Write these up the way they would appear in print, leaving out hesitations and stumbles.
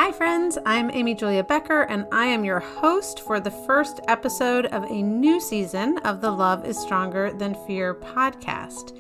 Hi friends, I'm Amy Julia Becker and I am your host for the first episode of a new season of the Love is Stronger Than Fear podcast.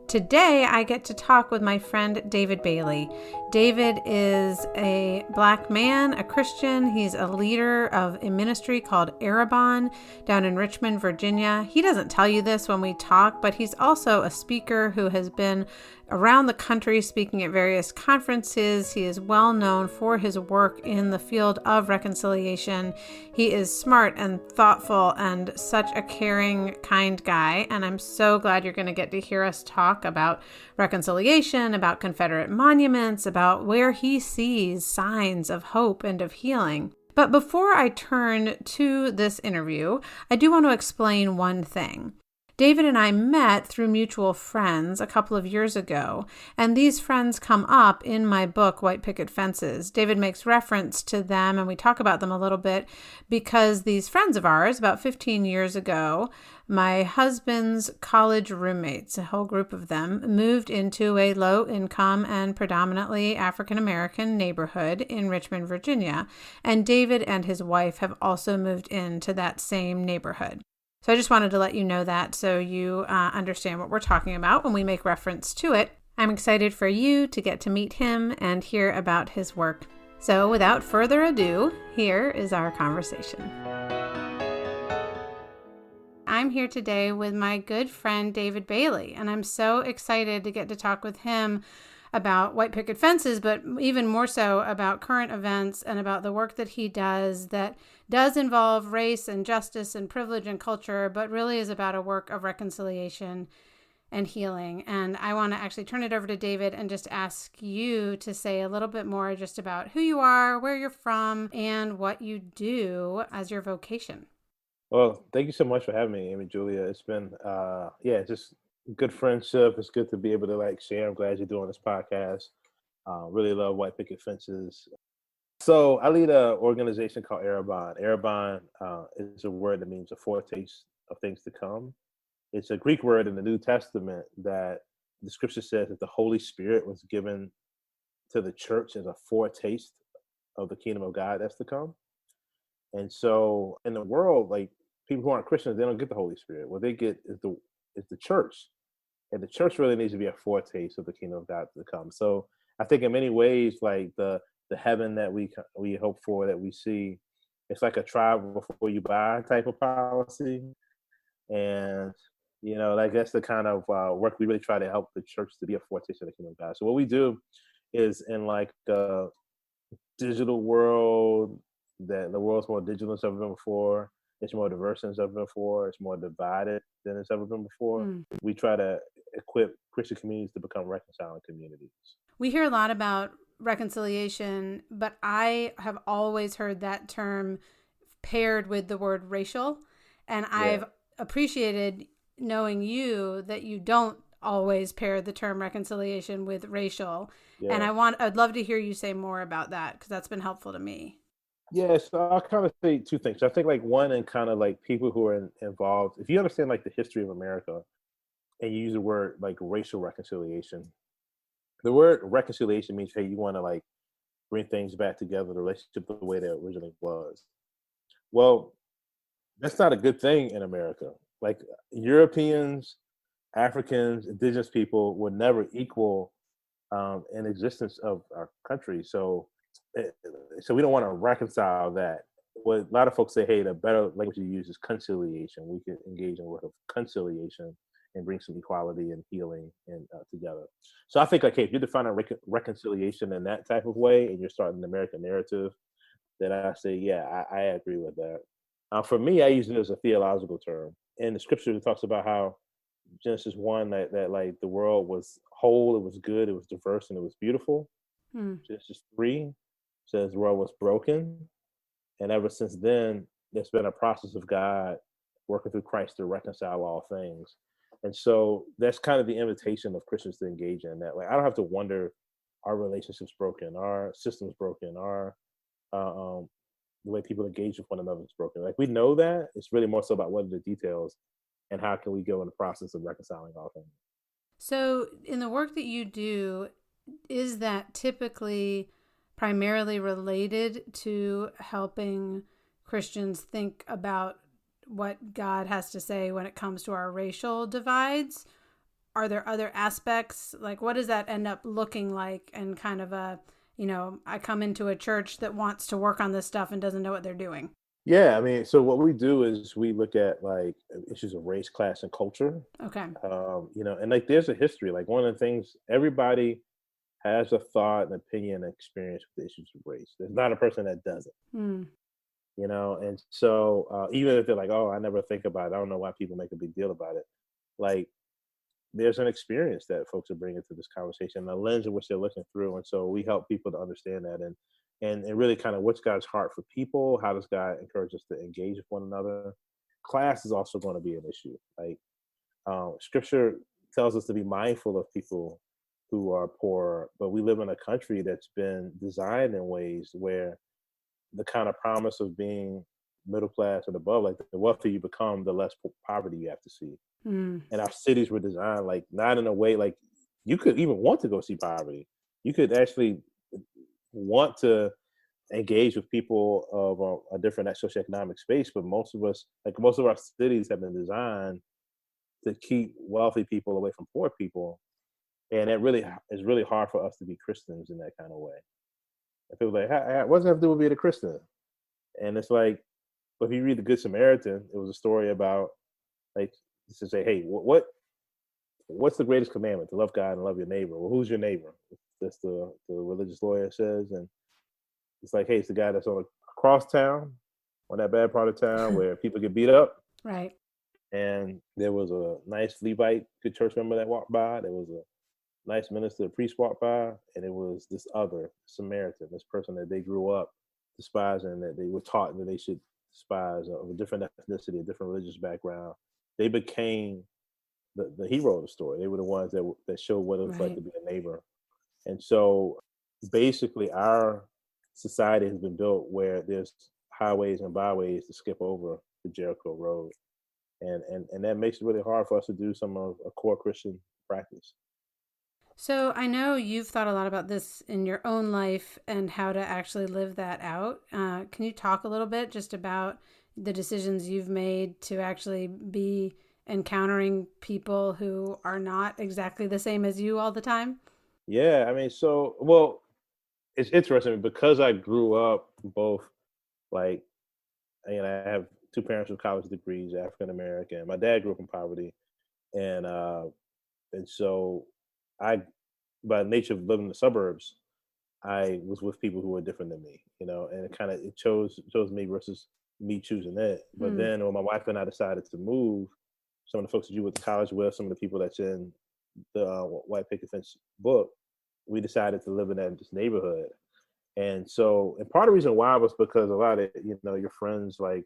Today I get to talk with my friend David Bailey. David is a Black man, a Christian. He's a leader of a ministry called Arrabon down in Richmond, Virginia. He doesn't tell you this when we talk, but he's also a speaker who has been around the country speaking at various conferences. He is well known for his work in the field of reconciliation. He is smart and thoughtful and such a caring, kind guy. And I'm so glad you're going to get to hear us talk about reconciliation, about Confederate monuments, about where he sees signs of hope and of healing. But before I turn to this interview, I do want to explain one thing. David and I met through mutual friends a couple of years ago, and these friends come up in my book, White Picket Fences. David makes reference to them, and we talk about them a little bit because these friends of ours, about 15 years ago, my husband's college roommates, a whole group of them, moved into a low-income and predominantly African-American neighborhood in Richmond, Virginia, and David and his wife have also moved into that same neighborhood. So I just wanted to let you know that so you understand what we're talking about when we make reference to it. I'm excited for you to get to meet him and hear about his work. So without further ado, here is our conversation. I'm here today with my good friend David Bailey, and I'm so excited to get to talk with him about White Picket Fences, but even more so about current events and about the work that he does that does involve race and justice and privilege and culture, but really is about a work of reconciliation and healing. And I want to actually turn it over to David and just ask you to say a little bit more just about who you are, where you're from, and what you do as your vocation. Well, thank you so much for having me, Amy Julia. It's been, just good friendship. It's good to be able to share. I'm glad you're doing this podcast. Really love White Picket Fences. So I lead an organization called Arrabon. Arrabon is a word that means a foretaste of things to come. It's a Greek word in the New Testament that the scripture says that the Holy Spirit was given to the church as a foretaste of the kingdom of God that's to come. And so in the world, people who aren't Christians, they don't get the Holy Spirit. What they get is the church. And the church really needs to be a foretaste of the kingdom of God to come. So I think in many ways, the heaven that we hope for, that we see, it's like a try before you buy type of policy. And, that's the kind of work we really try to help the church to be a foretaste of the kingdom of God. So what we do is in the digital world, that the world's more digital than it's ever been before. It's more diverse than it's ever been before. It's more divided than it's ever been before. We try to equip Christian communities to become reconciling communities. We hear a lot about reconciliation, but I have always heard that term paired with the word racial. And I've appreciated knowing you that you don't always pair the term reconciliation with racial. Yeah. And I'd love to hear you say more about that because that's been helpful to me. Yeah, so I'll kind of say two things. I think one, and kind of people who are involved, if you understand the history of America and you use the word racial reconciliation, the word reconciliation means, hey, you want to bring things back together, the relationship the way that it originally was. Well, that's not a good thing in America. Europeans, Africans, indigenous people would never equal in existence of our country. So we don't want to reconcile that. What a lot of folks say, hey, the better language to use is conciliation. We can engage in work of conciliation and bring some equality and healing and together. So I think hey, if you're defining reconciliation in that type of way and you're starting an American narrative, then I say, yeah, I agree with that. For me, I use it as a theological term. In the scripture, it talks about how Genesis 1, that the world was whole, it was good, it was diverse, and it was beautiful. Genesis 3 says the world was broken. And ever since then, there's been a process of God working through Christ to reconcile all things. And so that's kind of the invitation of Christians to engage in that. I don't have to wonder, our relationships broken, our systems broken, our the way people engage with one another is broken. We know that. It's really more so about what are the details and how can we go in the process of reconciling all things. So in the work that you do, is that typically primarily related to helping Christians think about what God has to say when it comes to our racial divides? Are there other aspects? Like, what does that end up looking like? And kind of I come into a church that wants to work on this stuff and doesn't know what they're doing. Yeah, I mean, so what we do is we look at like issues of race, class, and culture. Okay. And like there's a history. Like one of the things everybody has a thought, an opinion, and experience with the issues of race. There's not a person that doesn't. And so even if they're like, oh, I never think about it, I don't know why people make a big deal about it. Like there's an experience that folks are bringing to this conversation, the lens in which they're looking through. And so we help people to understand that and really kind of what's God's heart for people. How does God encourage us to engage with one another? Class is also going to be an issue. Like scripture tells us to be mindful of people who are poor, but we live in a country that's been designed in ways where the kind of promise of being middle class and above, like the wealthier you become, the less poverty you have to see. And our cities were designed like not in a way like you could even want to go see poverty. You could actually want to engage with people of a different socioeconomic space, but most of our cities have been designed to keep wealthy people away from poor people. And it really is really hard for us to be Christians in that kind of way. And people are like, what does that have to do with being a Christian? And it's like, but if you read the Good Samaritan, it was a story about like to say, hey, what's the greatest commandment? To love God and love your neighbor. Well, who's your neighbor? That's the religious lawyer says, and it's like, hey, it's the guy that's on across town, on that bad part of town where people get beat up. Right. And there was a nice Levite, good church member that walked by. There was a nice minister, a priest walked by, and it was this other Samaritan, this person that they grew up despising, that they were taught that they should despise, of a different ethnicity, a different religious background. They became the hero of the story. They were the ones that showed what it was like to be a neighbor. And so basically our society has been built where there's highways and byways to skip over the Jericho Road. And that makes it really hard for us to do some of a core Christian practice. So I know you've thought a lot about this in your own life and how to actually live that out. Can you talk a little bit just about the decisions you've made to actually be encountering people who are not exactly the same as you all the time? Yeah, I mean, it's interesting because I grew up both like, I have two parents with college degrees, African American. My dad grew up in poverty, and so I, by nature of living in the suburbs, I was with people who were different than me, and it chose me versus me choosing it. But then when my wife and I decided to move, some of the folks that you went to college with, some of the people that's in the White Picket Fence book, we decided to live in this neighborhood. And part of the reason why was because a lot of, your friends like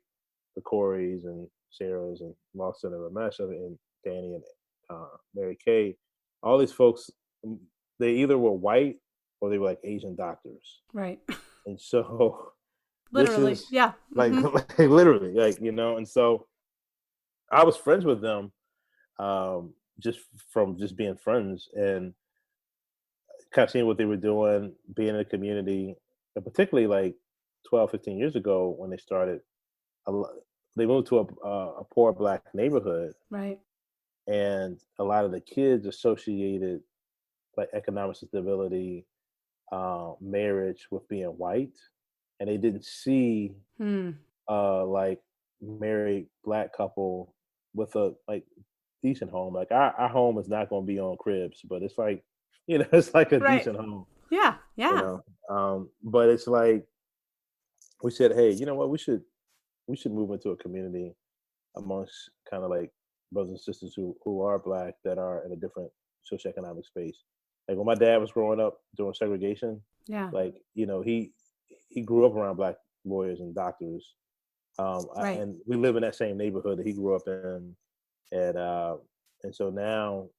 the Coreys and Sarahs and Lawson and Ramesh and Danny and Mary Kay, all these folks, they either were white or they were like Asian doctors. Right. And so literally, yeah. Like, like literally, like, and so I was friends with them just from just being friends and kind of seeing what they were doing, being in the community, and particularly like 12, 15 years ago when they started, they moved to a poor Black neighborhood. Right. And a lot of the kids associated like economic stability, marriage with being white. And they didn't see like married Black couple with a like decent home. Like our home is not going to be on cribs, but it's like, it's like a decent home. Yeah. Yeah. But it's like, we said, hey, you know what, we should move into a community amongst kind of like brothers and sisters who are Black that are in a different socioeconomic space. Like when my dad was growing up during segregation, like, he grew up around Black lawyers and doctors. And we live in that same neighborhood that he grew up in. And so now,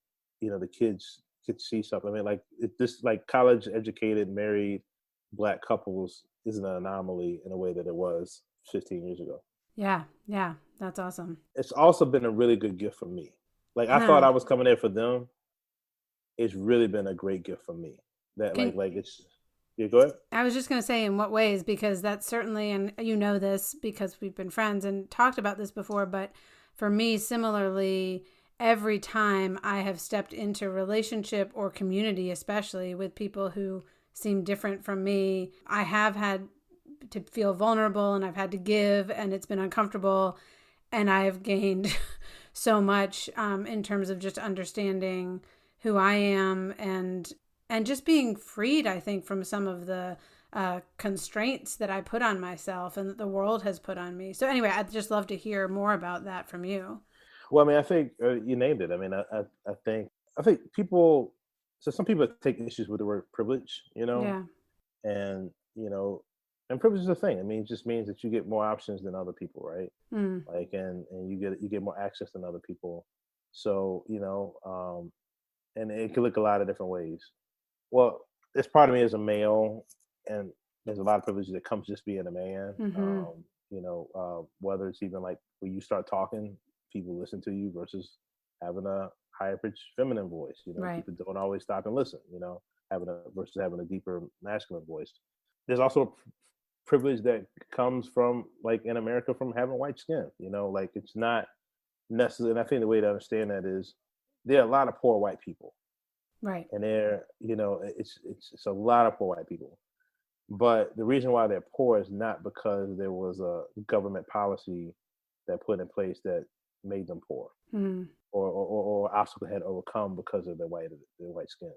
the kids could see something. I mean, like this, like college educated, married Black couples isn't an anomaly in a way that it was 15 years ago. Yeah. Yeah. That's awesome. It's also been a really good gift for me. Like I thought I was coming there for them. It's really been a great gift for me. That like it's. Yeah, go ahead. I was just going to say in what ways, because that's certainly, and you know this because we've been friends and talked about this before, but for me, similarly, every time I have stepped into relationship or community, especially with people who seem different from me, I have had to feel vulnerable and I've had to give and it's been uncomfortable. And I've gained so much in terms of just understanding who I am and just being freed, I think, from some of the constraints that I put on myself and that the world has put on me. So anyway, I'd just love to hear more about that from you. Well, I mean, I think you named it. I mean, I think people. So some people take issues with the word privilege, Yeah. and and privilege is a thing. I mean, it just means that you get more options than other people, right? Mm. Like, and you get more access than other people. So and it can look a lot of different ways. Well, it's part of me as a male, and there's a lot of privilege that comes just being a man. Mm-hmm. Whether it's even like when you start talking, people listen to you versus having a higher pitched feminine voice. Right. People don't always stop and listen. Having a versus having a deeper masculine voice. There's also a privilege that comes from, like, in America, from having white skin. Like, it's not necessarily. And I think the way to understand that is there are a lot of poor white people, Right. and it's a lot of poor white people. But the reason why they're poor is not because there was a government policy that put in place that made them poor, Mm. or obstacle they had to overcome because of their white skin.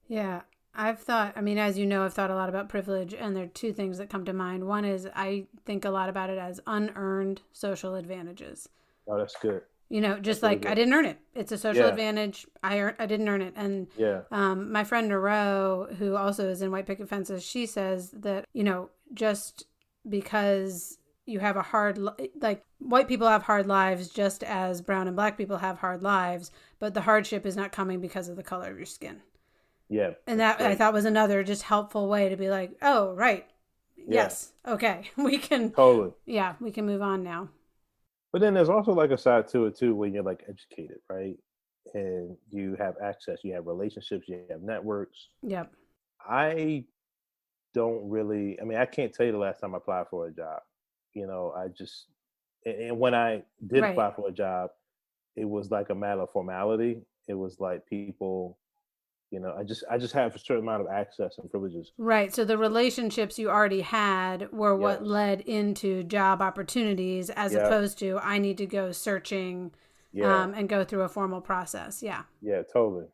Yeah. I've thought, I mean, as you know, I've thought a lot about privilege, and there are two things that come to mind. One is I think a lot about it as unearned social advantages. Oh, that's good. Just That's really like I good. didn't earn it. It's a social Yeah, advantage. I didn't earn it. And yeah, my friend Nero, who also is in White Picket Fences, she says that just because you have like white people have hard lives just as brown and black people have hard lives, but the hardship is not coming because of the color of your skin. yeah. And That's that I great. thought was another just helpful way to be like, oh, right. Yeah, Yes. Okay. We can, totally. yeah, we can move on now. But then there's also like a side to it too, when you're like educated, right? And you have access, you have relationships, you have networks. Yep. I don't really. I mean, I can't tell you the last time I applied for a job. I just and when I did Right. apply for a job, it was like a matter of formality. It was like people, I just have a certain amount of access and privileges. Right. So the relationships you already had were what Yes. led into job opportunities as Yeah. opposed to I need to go searching Yeah. and go through a formal process. Yeah. Yeah. Totally.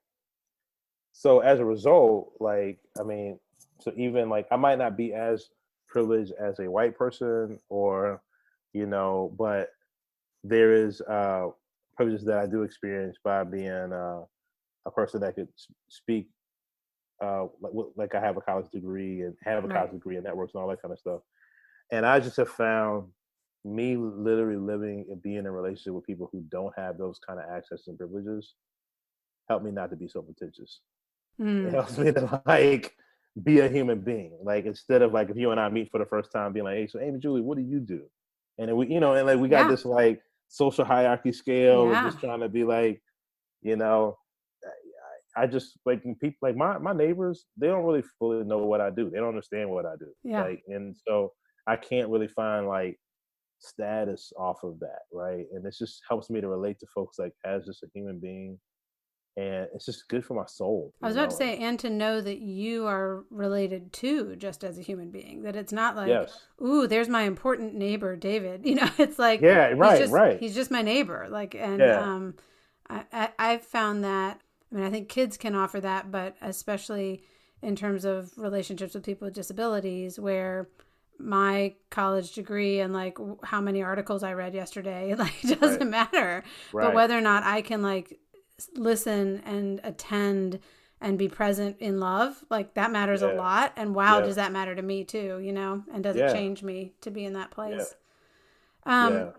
So as a result, like, I mean, so even like I might not be as privileged as a white person, or but there is privileges that I do experience by being a person that could speak, like I have a college degree and have a Right. college degree in networks and all that kind of stuff. And I just have found me literally living and being in a relationship with people who don't have those kind of access and privileges help me not to be so pretentious. It Mm. helps me to, like, be a human being. Like, instead of like if you and I meet for the first time, being like, "Hey, so Amy Julie, what do you do?" And then and like we got Yeah. this like social hierarchy scale of Yeah. just trying to be like, you know, I just like when people like my neighbors, they don't really fully know what I do. They don't understand what I do. Yeah. Like, and so I can't really find like status off of that, right? And it just helps me to relate to folks like as just a human being, and it's just good for my soul, I was you about to know. say, and to know that you are related to just as a human being, that it's not like, Yes. ooh, there's my important neighbor, David. It's like Yeah. Right. Right. he's just my neighbor. Like, and Yeah. I've found that. I mean, I think kids can offer that, but especially in terms of relationships with people with disabilities, where my college degree and like how many articles I read yesterday, like it Right. doesn't matter. But Right. whether or not I can like listen and attend and be present in love, like that matters a Yeah. lot. And wow, Yeah. does that matter to me too, and does it Yeah. change me to be in that Yeah. place? um Yeah.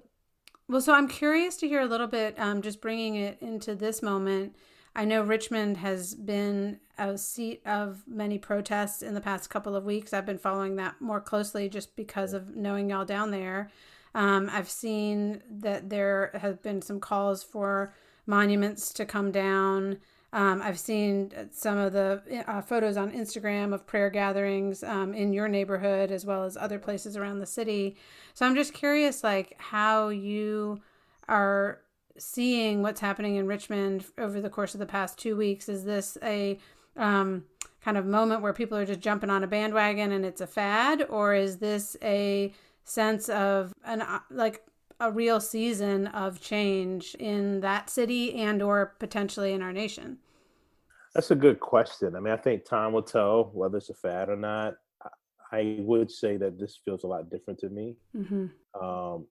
well, so I'm curious to hear a little bit, just bringing it into this moment. I know Richmond has been a seat of many protests in the past couple of weeks. I've been following that more closely just because of knowing y'all down there. I've seen that there have been some calls for monuments to come down. I've seen some of the photos on Instagram of prayer gatherings in your neighborhood as well as other places around the city. So I'm just curious, like, how you are seeing what's happening in Richmond over the course of the past 2 weeks. Is this a kind of moment where people are just jumping on a bandwagon and it's a fad, or is this a sense of a real season of change in that city and or potentially in our nation? That's a good question. I mean, I think time will tell whether it's a fad or not. I would say that this feels a lot different to me. Mm-hmm. Um,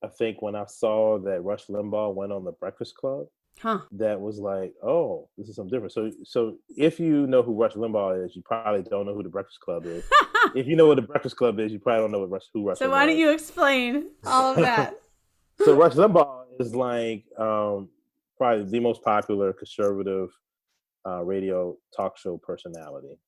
I think when I saw that Rush Limbaugh went on the Breakfast Club, Huh. that was like, oh, this is something different. So if you know who Rush Limbaugh is, you probably don't know who the Breakfast Club is. If you know what the Breakfast Club is, you probably don't know who Rush So why Limbaugh don't you explain all of is. that? So Rush Limbaugh is like probably the most popular conservative radio talk show personality.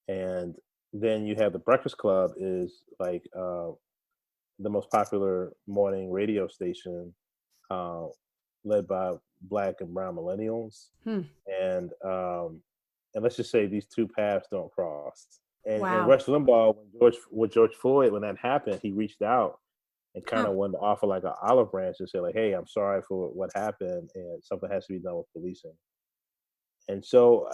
And then you have the Breakfast Club is like the most popular morning radio station uh, led by Black and brown millennials. Hmm. And and let's just say these two paths don't cross. And Wow. Rush Limbaugh, when George Floyd, when that happened, he reached out and kind Huh. of wanted to offer like an olive branch and say like, "Hey, I'm sorry for what happened, and something has to be done with policing." And so,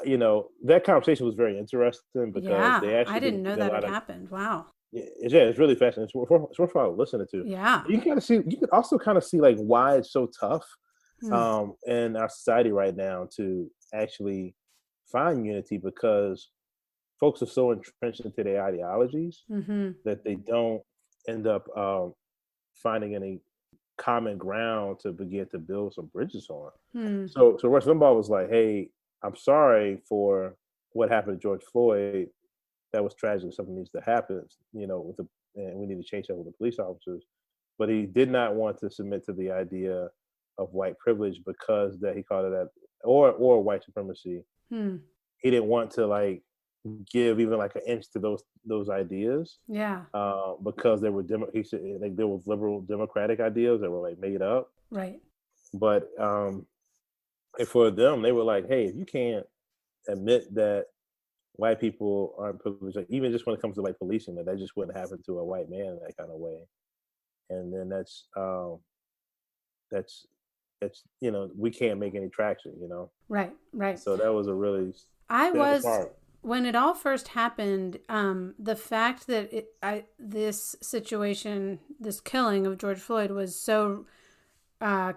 that conversation was very interesting because Yeah, they I actually didn't know did a that lot had of happened. Wow. it's really fascinating. It's worthwhile listening to. Yeah. You can also kind of see like why it's so tough Hmm. in our society right now to actually find unity because folks are so entrenched into their ideologies Mm-hmm. that they don't end up finding any common ground to begin to build some bridges on. Hmm. So Rush Limbaugh was like, "Hey, I'm sorry for what happened to George Floyd. That was tragic. Something needs to happen. And we need to change that with the police officers." But he did not want to submit to the idea of white privilege because that he called it that, or white supremacy. Hmm. He didn't want to like give even like an inch to those ideas Yeah. because they were he said like there was liberal democratic ideas that were like made up. Right. But and for them, they were like, hey, if you can't admit that white people aren't privileged, like, even just when it comes to like policing, that just wouldn't happen to a white man in that kind of way. And then that's we can't make any traction. Right. Right. So that was a really I that was was hard. when it all first happened. The fact that this situation, this killing of George Floyd, was so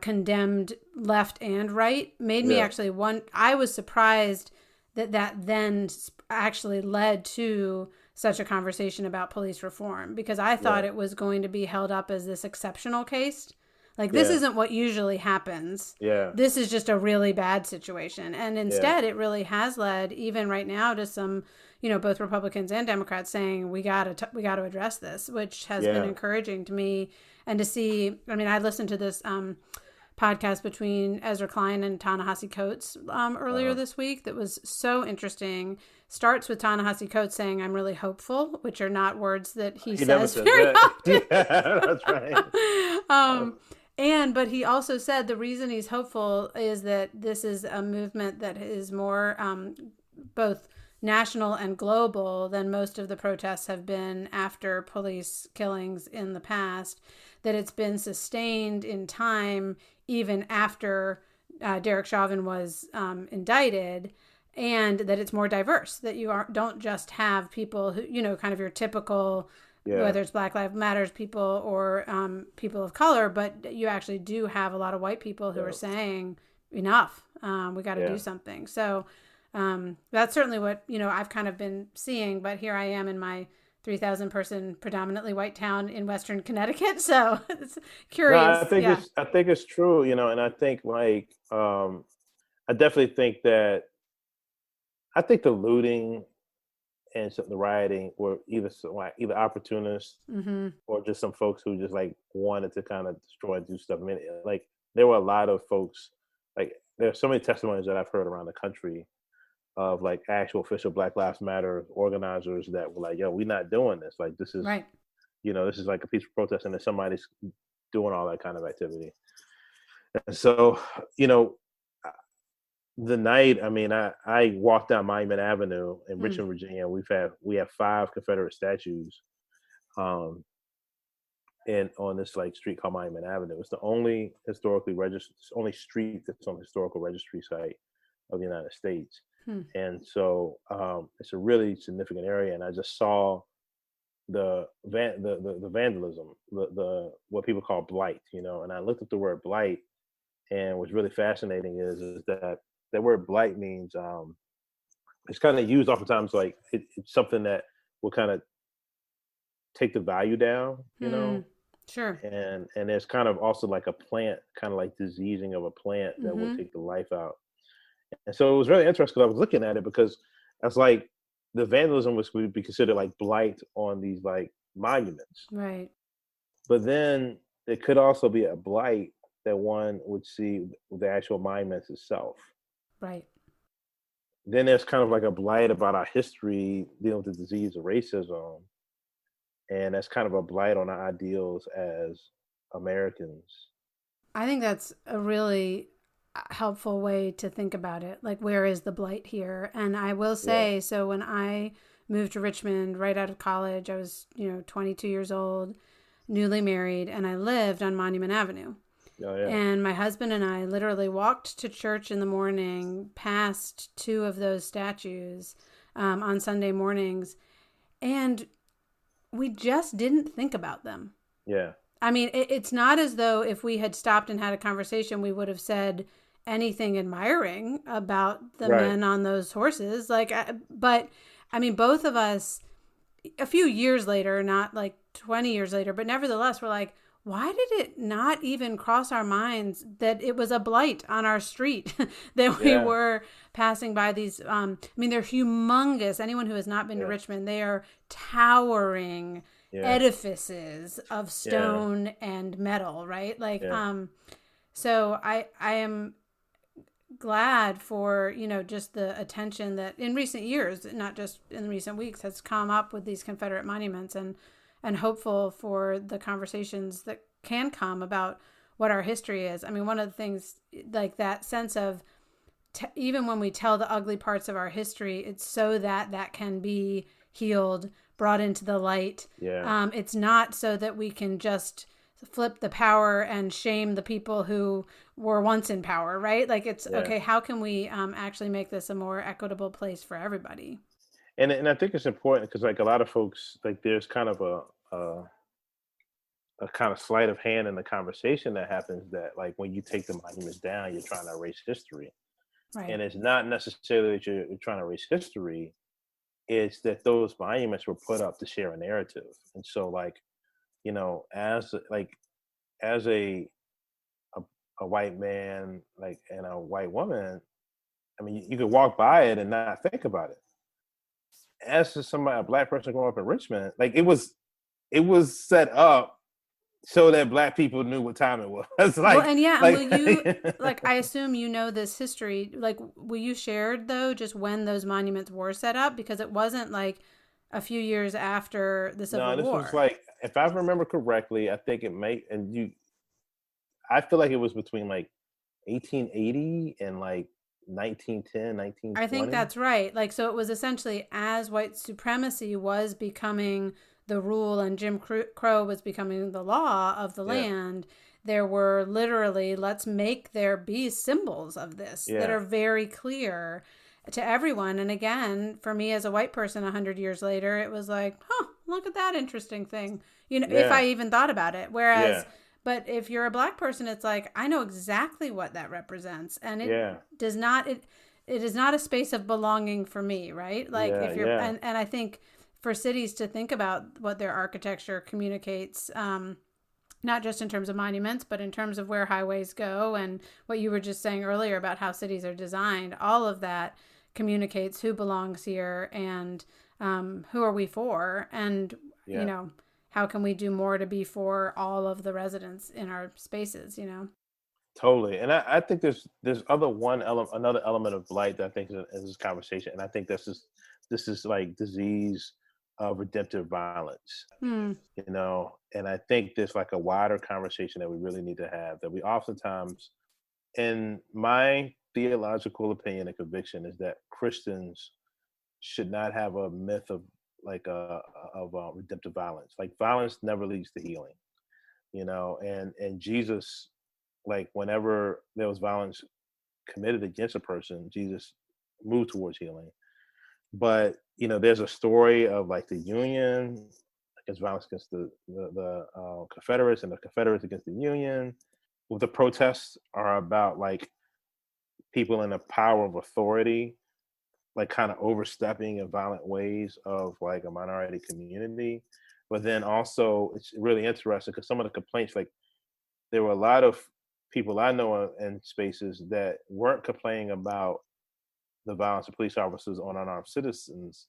condemned left and right, made me Yeah, actually I was surprised that then actually led to such a conversation about police reform, because I yeah, thought it was going to be held up as this exceptional case. Like, this yeah, isn't what usually happens. yeah, This is just a really bad situation. And yeah, instead, it really has led, even right now, to some, both Republicans and Democrats saying we got to address this, which has been yeah. encouraging to me. And to see, I mean, I listened to this podcast between Ezra Klein and Ta-Nehisi Coates earlier Uh-huh. this week that was so interesting. Starts with Ta-Nehisi Coates saying, "I'm really hopeful," which are not words that he He never says says very that. often. Yeah, that's right. But he also said the reason he's hopeful is that this is a movement that is more both national and global than most of the protests have been after police killings in the past, that it's been sustained in time even after Derek Chauvin was indicted, and that it's more diverse, that don't just have people who, kind of your typical, Yeah, whether it's Black Lives Matters people or people of color, but you actually do have a lot of white people who are yeah, saying enough. We got to yeah. do something. So that's certainly what I've kind of been seeing. But here I am in my 3,000 person predominantly white town in Western Connecticut. So it's No, I curious. think Yeah. it's true, and I think like I definitely think that I think the looting and the rioting were either opportunists Mm-hmm. or just some folks who just like wanted to kind of destroy and do stuff. I mean, like there were a lot of folks, like there's so many testimonies that I've heard around the country of like actual official Black Lives Matter organizers that were like, "Yo, we're not doing this. Like Right. this is like a peaceful protest, and then somebody's doing all that kind of activity." And so, you know, the night, I mean, I walked down Monument Avenue in Mm, Richmond, Virginia. We have 5 Confederate statues, um, and on this like street called Monument Avenue. It's the only historically registered, only street that's on the historical registry site of the United States. hmm. And so it's a really significant area. And I just saw the vandalism, the what people call blight, you know. And I looked up the word blight, and what's really fascinating is that that word blight means it's kind of used oftentimes like it's something that will kind of take the value down, you Hmm. know. Sure. And there's kind of also like a plant, kind of like diseasing of a plant that will Hmm. take the life out. And so it was really interesting because I was looking at it because I was like, the vandalism was would be considered like blight on these like monuments, Right. but then it could also be a blight that one would see with the actual monuments itself. Right. Then there's kind of like a blight about our history dealing with the disease of racism, and that's kind of a blight on our ideals as Americans. I think that's a really helpful way to think about it. Like, where is the blight here? And I will Yeah, say, so when I moved to Richmond right out of college, I was, 22 years old, newly married, and I lived on Monument Avenue. yeah, yeah, And my husband and I literally walked to church in the morning past 2 of those statues on Sunday mornings. And we just didn't think about them. yeah. I mean, it's not as though if we had stopped and had a conversation, we would have said anything admiring about the Right. men on those horses. But I mean, both of us, a few years later, not like 20 years later, but nevertheless, we're like, why did it not even cross our minds that it was a blight on our street that we Yeah, were passing by these? I mean, they're humongous. Anyone who has not been to yeah, Richmond, they are towering yeah, edifices of yeah, stone and metal, right? yeah. So I am glad for, just the attention that in recent years, not just in recent weeks, has come up with these Confederate monuments, and hopeful for the conversations that can come about what our history is. I mean, one of the things, like that sense of even when we tell the ugly parts of our history, it's so that that can be healed, brought into the light. Yeah. It's not so that we can just flip the power and shame the people who were once in power, right? Like, it's Yeah. okay. How can we actually make this a more equitable place for everybody? And I think it's important because like a lot of folks, like there's kind of a kind of sleight of hand in the conversation that happens that like when you take the monuments down, you're trying to erase history. Right. And it's not necessarily that you're trying to erase history, it's that those monuments were put up to share a narrative. And so like, you know, as a, a white man, like and a white woman, I mean you could walk by it and not think about it. As to somebody, a black person growing up in Richmond, like it was set up so that black people knew what time it was. Well, and yeah, and will Like you, like, I assume you know this history, like, will you share though just when those monuments were set up? Because it wasn't like a few years after the no, Civil this was War. like if I remember correctly, I think it may and you I feel like it was between like 1880 and like 1910, I think 1920. that's right. Like, so it was essentially as white supremacy was becoming the rule and Jim Crow was becoming the law of the Yeah. land, there were literally, let's make there be symbols of this that Yeah. are very clear to everyone. And again, for me as a white person 100 years later, it was like, huh, look at that interesting thing. If Yeah. I even thought about it. Whereas, Yeah. but if you're a black person, it's like, I know exactly what that represents. And it Yeah. does not, it is not a space of belonging for me, right? Like, Yeah. if you're, Yeah. and I think for cities to think about what their architecture communicates, not just in terms of monuments, but in terms of where highways go and what you were just saying earlier about how cities are designed, all of that communicates who belongs here and who are we for, and Yeah. how can we do more to be for all of the residents in our spaces. Totally, and I think there's other one element, another element of blight that I think is in this conversation, and I think this is like disease of redemptive violence, Hmm. you know, and I think there's like a wider conversation that we really need to have that we oftentimes, in my theological opinion and conviction is that Christians should not have a myth of like redemptive violence. Like violence never leads to healing, and Jesus, like whenever there was violence committed against a person, Jesus moved towards healing. But there's a story of like the Union against violence against the Confederates, and the Confederates against the Union. Well, the protests are about like people in the power of authority, like kind of overstepping in violent ways of like a minority community. But then also it's really interesting because some of the complaints, like there were a lot of people I know in spaces that weren't complaining about the violence of police officers on unarmed citizens,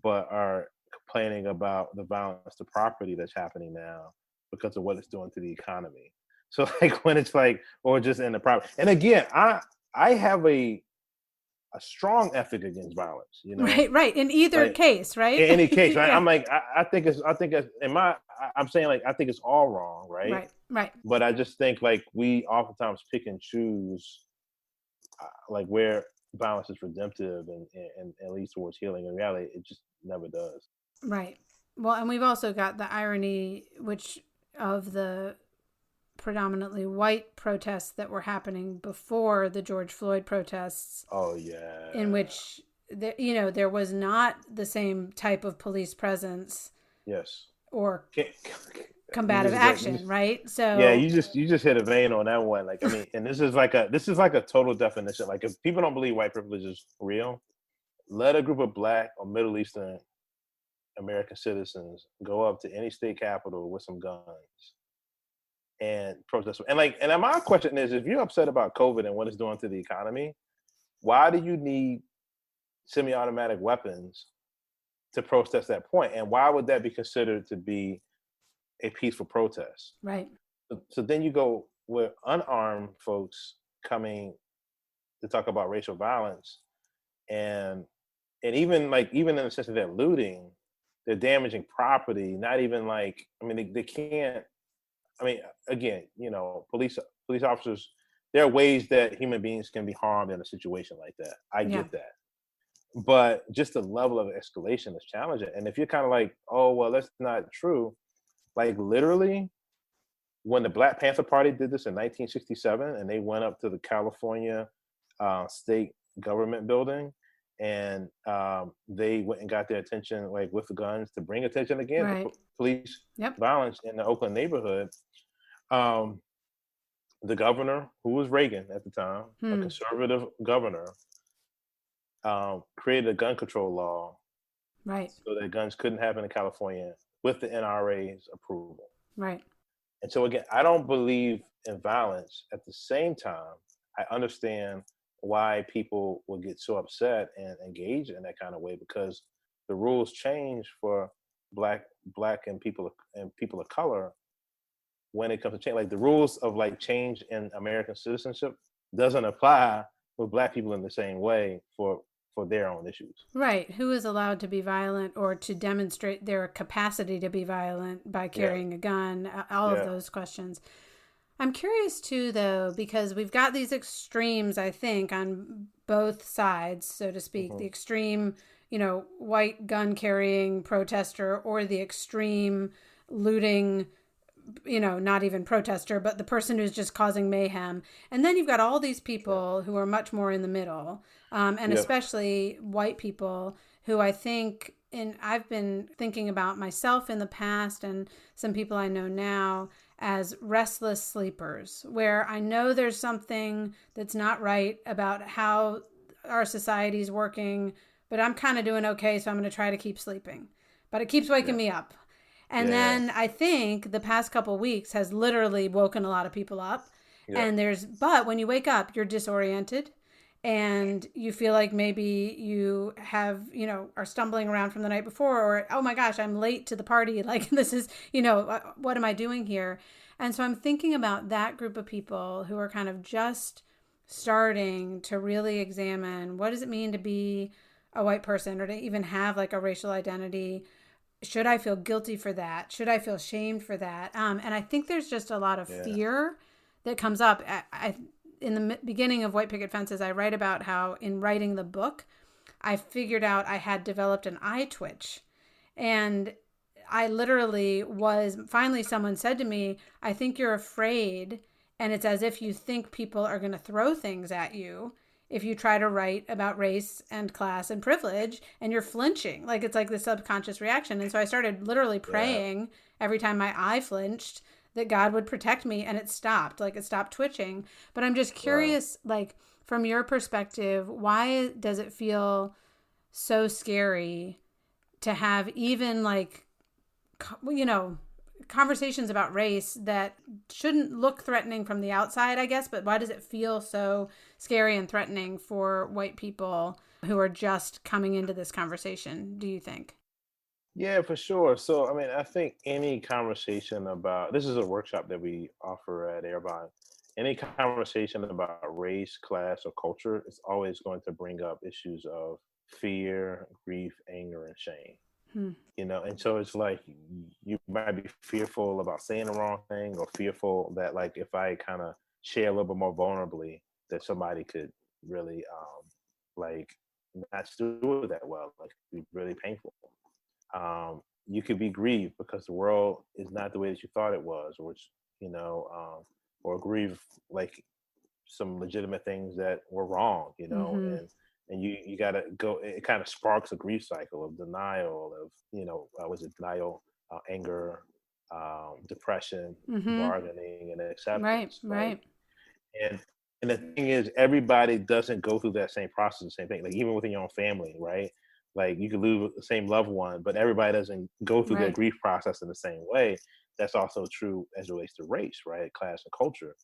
but are complaining about the violence to property that's happening now because of what it's doing to the economy. So like when it's like, or just in the property. And again, I have a strong ethic against violence, Right. In either like, case, right? in any case, right? Yeah. I'm like, I think it's I'm saying like, I think it's all wrong, right? Right. But I just think like we oftentimes pick and choose like where violence is redemptive and leads towards healing. In reality, it just never does. Right. Well, and we've also got the irony, which of the predominantly white protests that were happening before the George Floyd protests. Oh yeah. In which there was not the same type of police presence. Yes. Or combative action, right? So yeah, you just hit a vein on that one. Like I mean, and this is like a total definition. Like if people don't believe white privilege is real, let a group of Black or Middle Eastern American citizens go up to any state capital with some guns and protest. And my question is, if you're upset about COVID and what it's doing to the economy, why do you need semi-automatic weapons to protest that point? And why would that be considered to be a peaceful protest? Right. So then you go with unarmed folks coming to talk about racial violence, and even in the sense of they're looting, they're damaging property. Not even like, I mean, they can't. I mean, again, police officers. There are ways that human beings can be harmed in a situation like that. I get that, but just the level of escalation is challenging. And if you're kind of like, oh well, that's not true. Like literally, when the Black Panther Party did this in 1967, and they went up to the California state government building, and they went and got their attention, like with the guns, to bring attention again to police violence in the Oakland neighborhood. The governor, who was Reagan at the time, a conservative governor, created a gun control law, right, so that guns couldn't happen in California with the NRA's approval. Right. And so again, I don't believe in violence. At the same time, I understand why people will get so upset and engage in that kind of way, because the rules change for black and people of color when it comes to change. Like the rules of like change in American citizenship doesn't apply with Black people in the same way for their own issues. Right. Who is allowed to be violent or to demonstrate their capacity to be violent by carrying a gun? All of those questions. I'm curious too, though, because we've got these extremes, I think, on both sides, so to speak. The extreme, white gun carrying protester, or the extreme looting, not even protester, but the person who's just causing mayhem. And then you've got all these people who are much more in the middle, and especially white people who I think, and I've been thinking about myself in the past and some people I know now as restless sleepers, where I know there's something that's not right about how our society is working, but I'm kind of doing okay, so I'm going to try to keep sleeping. But it keeps waking me up. And then I think the past couple of weeks has literally woken a lot of people up. And but when you wake up, you're disoriented and you feel like maybe you have, are stumbling around from the night before, or, oh my gosh, I'm late to the party. Like this is, what am I doing here? And so I'm thinking about that group of people who are kind of just starting to really examine, what does it mean to be a white person, or to even have like a racial identity? Should I feel guilty for that? Should I feel shamed for that? And I think there's just a lot of fear that comes up. in the beginning of White Picket Fences, I write about how in writing the book, I figured out I had developed an eye twitch. And I literally finally someone said to me, I think you're afraid. And it's as if you think people are going to throw things at you if you try to write about race and class and privilege, and you're flinching. Like, it's like the subconscious reaction. And so I started literally praying every time my eye flinched that God would protect me, and it stopped. Like, it stopped twitching. But I'm just curious, like, from your perspective, why does it feel so scary to have even, like, you know, conversations about race that shouldn't look threatening from the outside, I guess, but why does it feel so scary and threatening for white people who are just coming into this conversation, do you think? Yeah, for sure. So, I mean, I think any conversation about this is a workshop that we offer at Arrabon. Any conversation about race, class, or culture is always going to bring up issues of fear, grief, anger, and shame. Hmm. And so it's like you might be fearful about saying the wrong thing, or fearful that, like, if I kind of share a little bit more vulnerably, that somebody could really like not do it that well, like be really painful. You could be grieved because the world is not the way that you thought it was, or it's, or grieve like some legitimate things that were wrong, Mm-hmm. and you gotta go. It kind of sparks a grief cycle of denial, of was it denial, anger, depression, Mm-hmm. bargaining, and Right, acceptance. right, And and the thing is, everybody doesn't go through that same process, the same thing. Like, even within your own family, right? Like, you could lose the same loved one, but everybody doesn't go through their right. grief process in the same way. That's also true as it relates to race, right? Class and culture.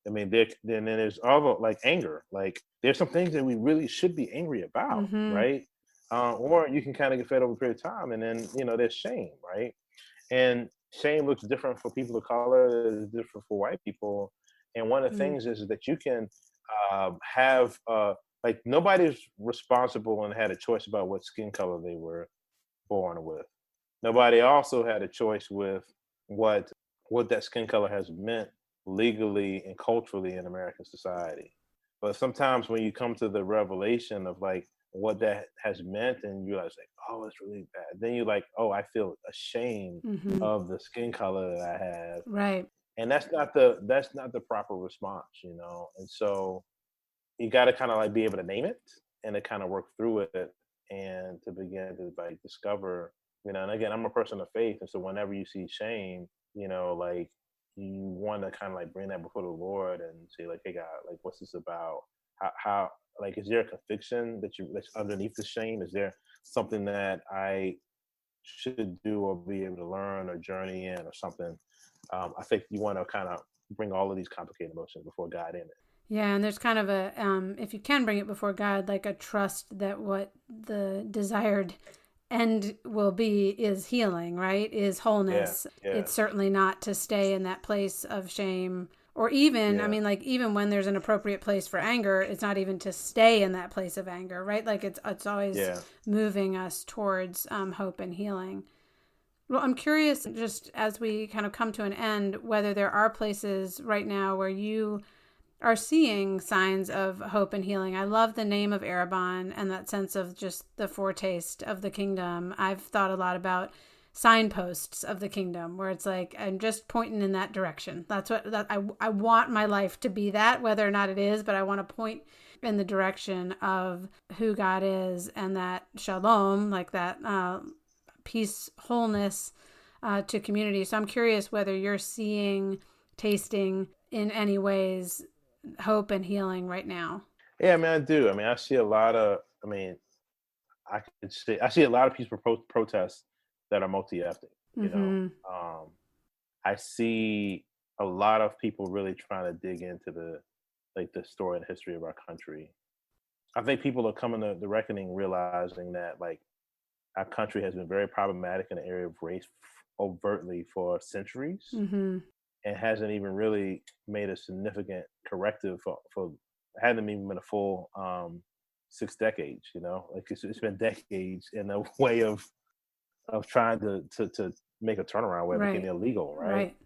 I mean, then there's also like anger. Like, there's some things that we really should be angry about, Mm-hmm. right? Or you can kind of get fed over a period of time, and then there's shame, right? And shame looks different for people of color, it's different for white people. And one of the Mm. things is that you can have like, nobody's responsible and had a choice about what skin color they were born with. Nobody also had a choice with what that skin color has meant legally and culturally in American society. But sometimes when you come to the revelation of, like, what that has meant, and you realize, like, oh, it's really bad, then you're like, oh, I feel ashamed Mm-hmm. of the skin color that I have. Right. And that's not the proper response, and so you got to kind of like be able to name it, and to kind of work through it, and to begin to like discover, and again, I'm a person of faith, and so whenever you see shame, like, you want to kind of like bring that before the Lord and say, like, hey, God, like, what's this about? How like, is there a conviction that's underneath the shame? Is there something that I should do or be able to learn or journey in, or something? I think you want to kind of bring all of these complicated emotions before God in it. Yeah, and there's kind of a, if you can bring it before God, like a trust that what the desired end will be is healing, right? Is Yeah, wholeness. yeah, It's certainly not to stay in that place of shame. Or even, I yeah, mean, like, even when there's an appropriate place for anger, it's not even to stay in that place of anger, right? Like, it's always yeah. moving us towards hope and healing. Well, I'm curious, just as we kind of come to an end, whether there are places right now where you are seeing signs of hope and healing. I love the name of Arrabon and that sense of just the foretaste of the kingdom. I've thought a lot about signposts of the kingdom, where it's like, I'm just pointing in that direction. That's what that I want my life to be, that whether or not it is, but I want to point in the direction of who God is, and that shalom, like that peace, wholeness to community. So I'm curious whether you're seeing, tasting in any ways hope and healing right now. Yeah, I mean, I do. I mean, I see a lot of. I mean, I see a lot of peaceful protests that are multi-ethnic. Mm-hmm. I see a lot of people really trying to dig into the story and history of our country. I think people are coming to the reckoning, realizing that, like, our country has been very problematic in the area of race overtly for centuries, Mm-hmm. and hasn't even really made a significant corrective for hadn't even been a full 6 decades. Like, it's been decades in a way of trying to make a turnaround where it became Right. illegal, right? Right.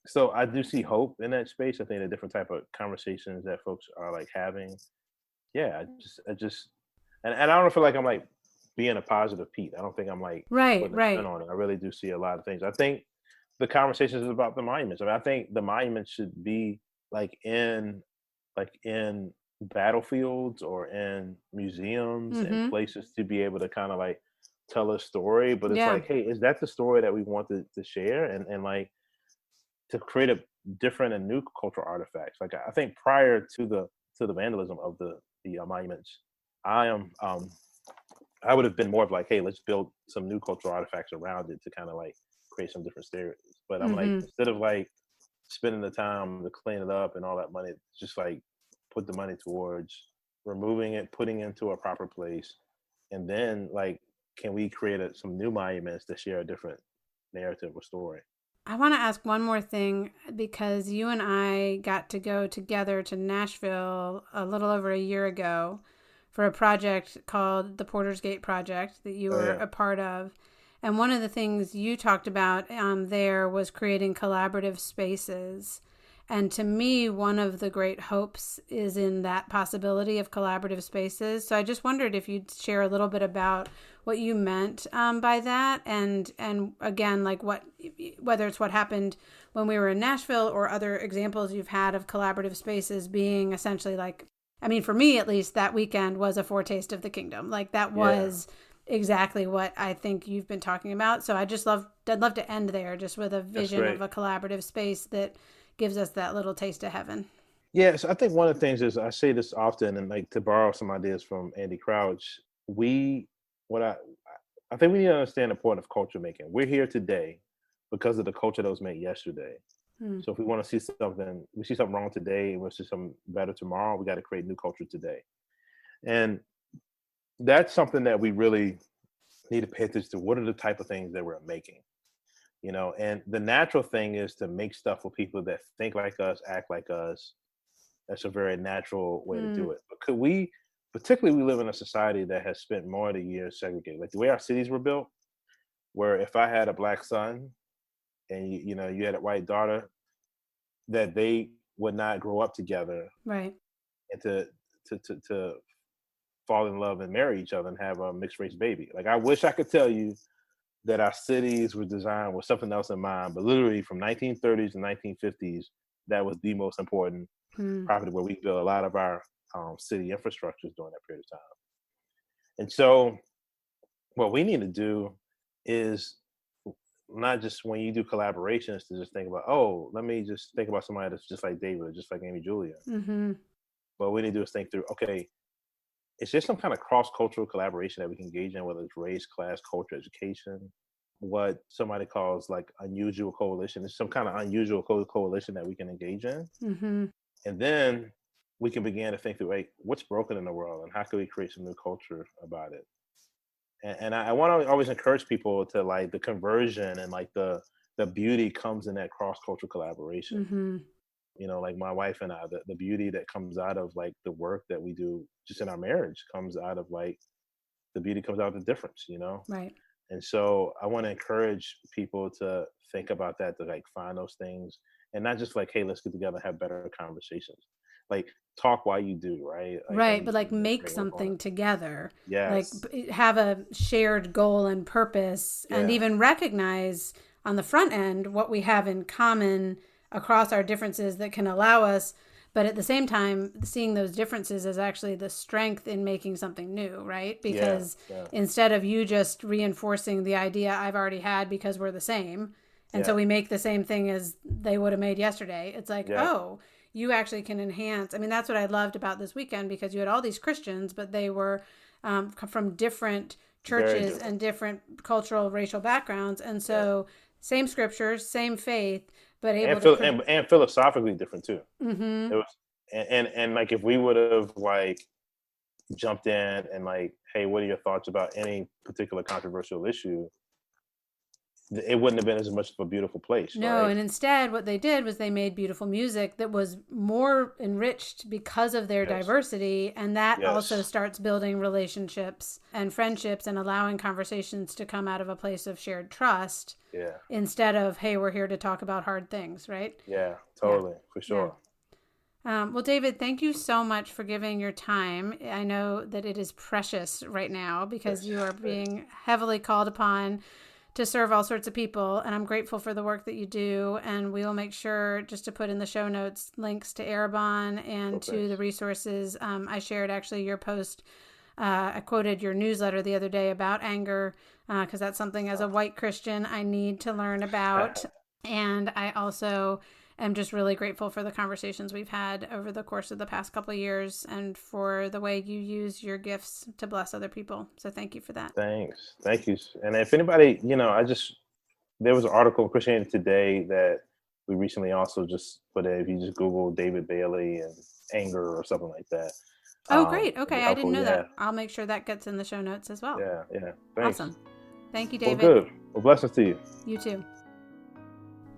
So I do see hope in that space. I think the different type of conversations that folks are like having. Yeah, I just, and I don't feel like I'm like being a positive Pete. I don't think I'm like Right, putting a spin right. on it. I really do see a lot of things. I think the conversations is about the monuments. I mean, I think the monuments should be like in battlefields or in museums and Mm-hmm. places to be able to kind of like tell a story. But it's Yeah. like, hey, is that the story that we want to share? And like to create a different and new cultural artifacts. Like I think prior to the vandalism of the monuments, I am I would have been more of like, hey, let's build some new cultural artifacts around it to kind of like create some different stereotypes. But I'm like, Mm-hmm. instead of like spending the time to clean it up and all that money, just like put the money towards removing it, putting it into a proper place, and then like, can we create some new monuments that share a different narrative or story? I want to ask one more thing because you and I got to go together to Nashville a little over a year ago for a project called the Porter's Gate Project that you Oh were yeah, a part of. And one of the things you talked about there was creating collaborative spaces. And to me, one of the great hopes is in that possibility of collaborative spaces. So I just wondered if you'd share a little bit about what you meant by that, and again, like what, whether it's what happened when we were in Nashville or other examples you've had of collaborative spaces being essentially like, I mean, for me at least, that weekend was a foretaste of the kingdom. Like that yeah, was exactly what I think you've been talking about. So I'd love to end there just with a that's vision of great. a collaborative space that gives us that little taste of heaven. Yeah, so I think one of the things is I say this often, and like to borrow some ideas from Andy Crouch, we what I think we need to understand the point of culture making. We're here today because of the culture that was made yesterday. Hmm. So if we want to see something, we see something wrong today, and we see something better tomorrow, we got to create new culture today. And that's something that we really need to pay attention to. What are the type of things that we're making? And the natural thing is to make stuff for people that think like us, act like us. That's a very natural way to Hmm. do it. But could we, particularly, we live in a society that has spent more of the years segregated. Like the way our cities were built, where if I had a black son and you had a white daughter, that they would not grow up together Right. and to fall in love and marry each other and have a mixed race baby. Like I wish I could tell you that our cities were designed with something else in mind, but literally from 1930s to 1950s, that was the most important Hmm. property where we built a lot of our city infrastructures during that period of time. And so, what we need to do is not just when you do collaborations to just think about, oh, let me just think about somebody that's just like David or just like Amy Julia. Mm-hmm. But what we need to do is think through, okay, is there some kind of cross cultural collaboration that we can engage in, whether it's race, class, culture, education? What somebody calls like unusual coalition. Is some kind of unusual coalition that we can engage in. Mm-hmm. And then we can begin to think through, hey, what's broken in the world and how can we create some new culture about it? And I want to always encourage people to like the conversion and like the beauty comes in that cross cultural collaboration. Mm-hmm. Like my wife and I, the beauty that comes out of like the work that we do just in our marriage comes out of like the beauty comes out of the difference. Right. And so I want to encourage people to think about that, to like find those things and not just like, hey, let's get together and have better conversations. Like talk while you do, right? Like Right, and but like do make great work on it. something together. Like Yes. have a shared goal and purpose, and Yeah. even recognize on the front end what we have in common across our differences that can allow us, but at the same time seeing those differences as actually the strength in making something new, right? Yeah. Because Yeah. instead of you just reinforcing the idea I've already had because we're the same, and so Yeah. we make the same thing as they would have made yesterday, it's like, Yeah. oh, you actually can enhance. I mean, that's what I loved about this weekend, because you had all these Christians, but they were from different Very churches different. and different cultural, racial backgrounds. And Yeah. so, same scriptures, same faith, but And able to. and philosophically different too. Mm-hmm. It was and like if we would have like jumped in and like, hey, what are your thoughts about any particular controversial issue? it wouldn't have been as much of a beautiful place. No, right? and instead what they did was they made beautiful music that was more enriched because of their Yes. diversity. And that also Yes. starts building relationships and friendships and allowing conversations to come out of a place of shared trust Yeah. instead of, hey, we're here to talk about hard things, right? Yeah. Totally. For sure. Well, David, thank you so much for giving your time. I know that it is precious right now because you are being heavily called upon to serve all sorts of people. And I'm grateful for the work that you do. And we will make sure just to put in the show notes links to Arrabon and to the resources. I shared actually your post. I quoted your newsletter the other day about anger because that's something as a white Christian I need to learn about. And I also am just really grateful for the conversations we've had over the course of the past couple of years and for the way you use your gifts to bless other people. So thank you for that. Thanks. Thank you. And if anybody, there was an article in Christianity Today that we recently also just put in. If you just Google David Bailey and anger or something like that. Oh, great. Okay. I didn't know Yeah. that. I'll make sure that gets in the show notes as well. Yeah. Yeah. Thanks. Awesome. Thank you, David. Well, good. Well, blessings to you. You too.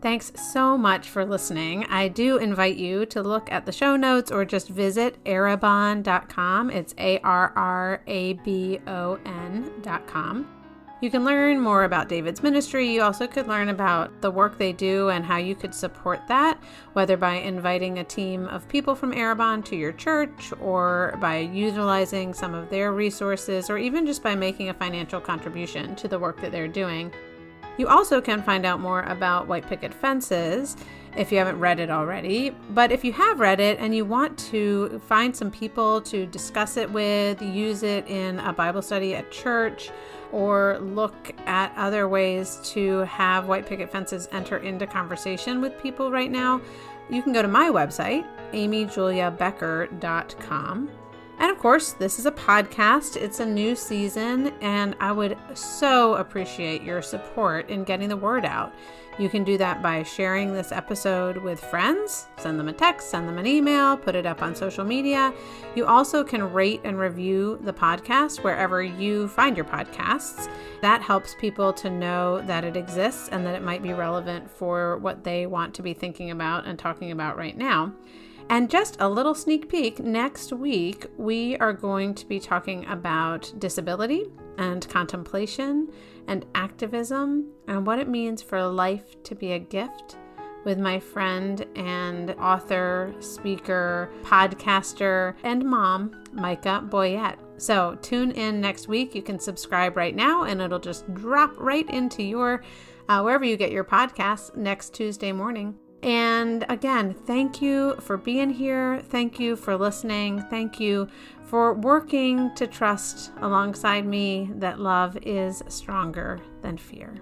Thanks so much for listening. I do invite you to look at the show notes or just visit arrabon.com. It's ARRABON.com. You can learn more about David's ministry. You also could learn about the work they do and how you could support that, whether by inviting a team of people from Arrabon to your church or by utilizing some of their resources or even just by making a financial contribution to the work that they're doing. You also can find out more about White Picket Fences if you haven't read it already. But if you have read it and you want to find some people to discuss it with, use it in a Bible study at church, or look at other ways to have White Picket Fences enter into conversation with people right now, you can go to my website, amyjuliabecker.com. And of course, this is a podcast. It's a new season, and I would so appreciate your support in getting the word out. You can do that by sharing this episode with friends, send them a text, send them an email, put it up on social media. You also can rate and review the podcast wherever you find your podcasts. That helps people to know that it exists and that it might be relevant for what they want to be thinking about and talking about right now. And just a little sneak peek, next week we are going to be talking about disability and contemplation and activism and what it means for life to be a gift with my friend and author, speaker, podcaster, and mom, Micah Boyette. So tune in next week. You can subscribe right now and it'll just drop right into your, wherever you get your podcasts next Tuesday morning. And again, thank you for being here. Thank you for listening. Thank you for working to trust alongside me that love is stronger than fear.